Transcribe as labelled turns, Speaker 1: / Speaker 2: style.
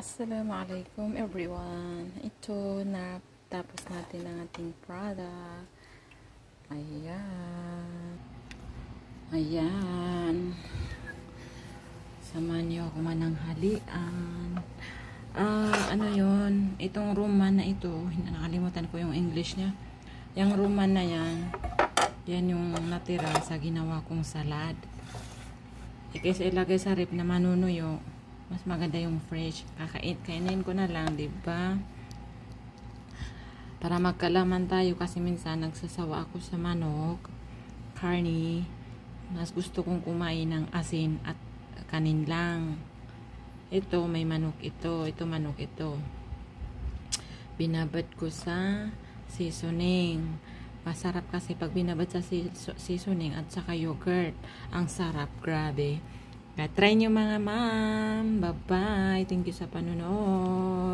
Speaker 1: Assalamualaikum everyone. Ito na tapos natin ang ating product. Ayan. Ayan. Samahan niyo ako mananghalian. Ano yun? Itong ruman na ito, nakalimutan ko yung English niya. Yung ruman na yan, yan yung natira sa ginawa kong salad. Kasi ilagay sa rip na manunuyo. Mas maganda yung fresh. Kainin ko na lang, diba? Para magkalaman tayo kasi minsan nagsasawa ako sa manok, karni. Mas gusto kong kumain ng asin at kanin lang. Ito, may manok ito. Ito, manok ito. Binabad ko sa seasoning. Masarap kasi pag binabad sa seasoning at saka yogurt. Ang sarap, grabe. Try nyo mga ma'am. Bye-bye. Thank you sa panonood.